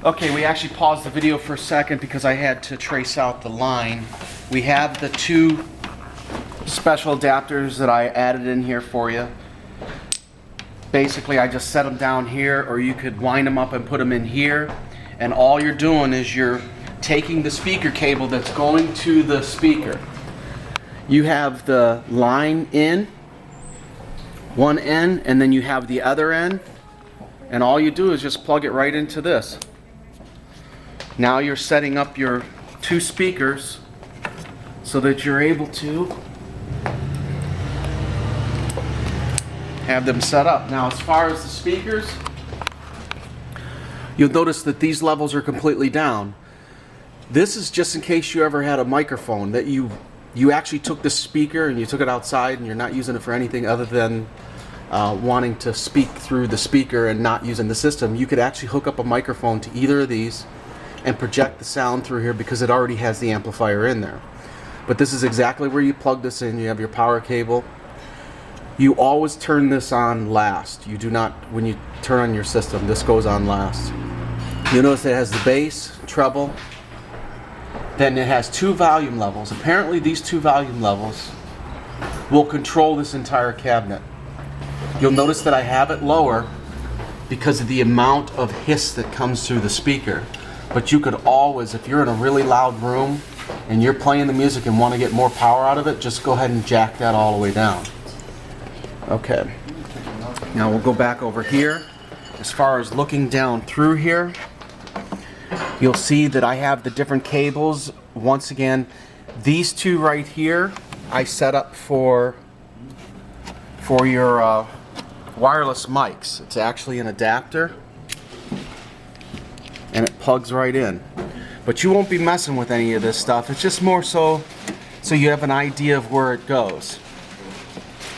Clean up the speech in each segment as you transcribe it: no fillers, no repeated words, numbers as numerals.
Okay, we actually paused the video for a second because I had to trace out the line. We have the two special adapters that I added in here for you. Basically, I just set them down here, or you could wind them up and put them in here. And all you're doing is you're taking the speaker cable that's going to the speaker. You have the line in one end, and then you have the other end. And all you do is just plug it right into this. Now you're setting up your two speakers so that you're able to have them set up. Now, as far as the speakers, you'll notice that these levels are completely down. This is just in case you ever had a microphone that you actually took the speaker and you took it outside and you're not using it for anything other than wanting to speak through the speaker and not using the system. You could actually hook up a microphone to either of these and project the sound through here because it already has the amplifier in there. But this is exactly where you plug this in. You have your power cable. You always turn this on last. You do not, when you turn on your system, this goes on last. You'll notice it has the bass, treble, then it has two volume levels. Apparently these two volume levels will control this entire cabinet. You'll notice that I have it lower because of the amount of hiss that comes through the speaker. But you could always, if you're in a really loud room and you're playing the music and want to get more power out of it, just go ahead and jack that all the way down. Okay. Now we'll go back over here. As far as looking down through here, you'll see that I have the different cables. Once again, these two right here I set up for your wireless mics. It's actually an adapter and it plugs right in. But you won't be messing with any of this stuff. It's just more so you have an idea of where it goes.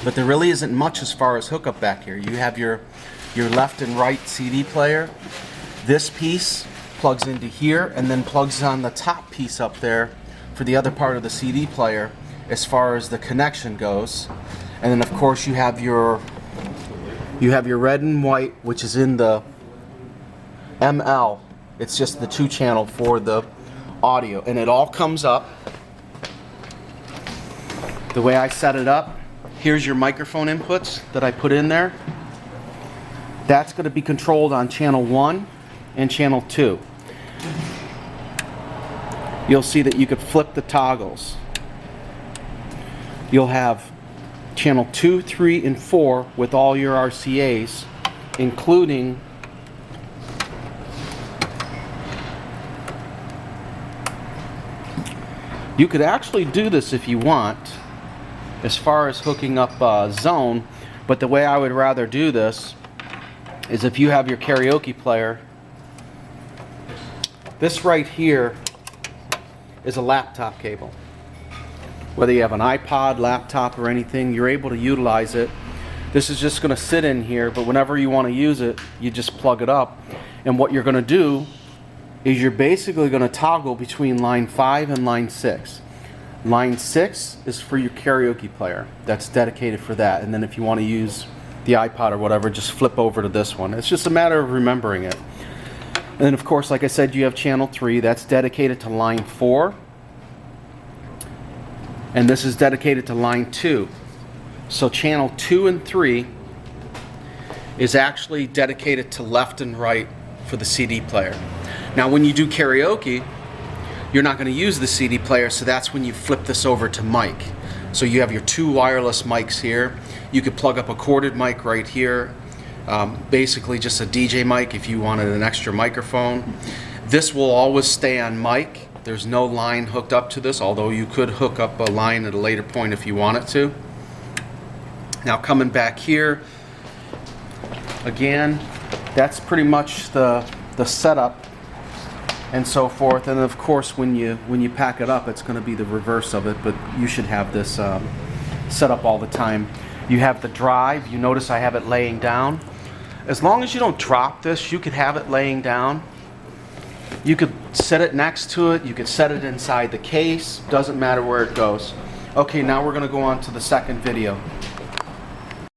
But there really isn't much as far as hookup back here. You have your left and right CD player. This piece plugs into here and then plugs on the top piece up there for the other part of the CD player as far as the connection goes. And then of course you have your red and white, which is in the ML. It's just the 2-channel for the audio, and it all comes up the way I set it up. Here's your microphone inputs that I put in there. That's going to be controlled on channel 1 and channel 2. You'll see that you could flip the toggles. You'll have channel 2, 3, and 4 with all your RCAs, including you could actually do this if you want as far as hooking up zone, but the way I would rather do this is if you have your karaoke player, this right here is a laptop cable. Whether you have an iPod, laptop, or anything, you're able to utilize it. This is just going to sit in here, but whenever you want to use it, you just plug it up. And what you're going to do is you're basically going to toggle between line 5 and line 6. Line 6 is for your karaoke player. That's dedicated for that. And then if you want to use the iPod or whatever, just flip over to this one. It's just a matter of remembering it. And then of course, like I said, you have channel 3. That's dedicated to line 4. And this is dedicated to line 2. So channel 2 and 3 is actually dedicated to left and right for the CD player. Now when you do karaoke, you're not going to use the CD player, so that's when you flip this over to mic. So you have your two wireless mics here. You could plug up a corded mic right here. Basically just a DJ mic if you wanted an extra microphone. This will always stay on mic. There's no line hooked up to this, although you could hook up a line at a later point if you wanted to. Now coming back here, again, that's pretty much the setup and so forth. And of course when you pack it up, it's going to be the reverse of it, but you should have this set up all the time. You have the drive. You notice I have it laying down. As long as you don't drop this, you could have it laying down. You could set it next to it. You could set it inside the case. Doesn't matter where it goes. Okay, now we're going to go on to the second video.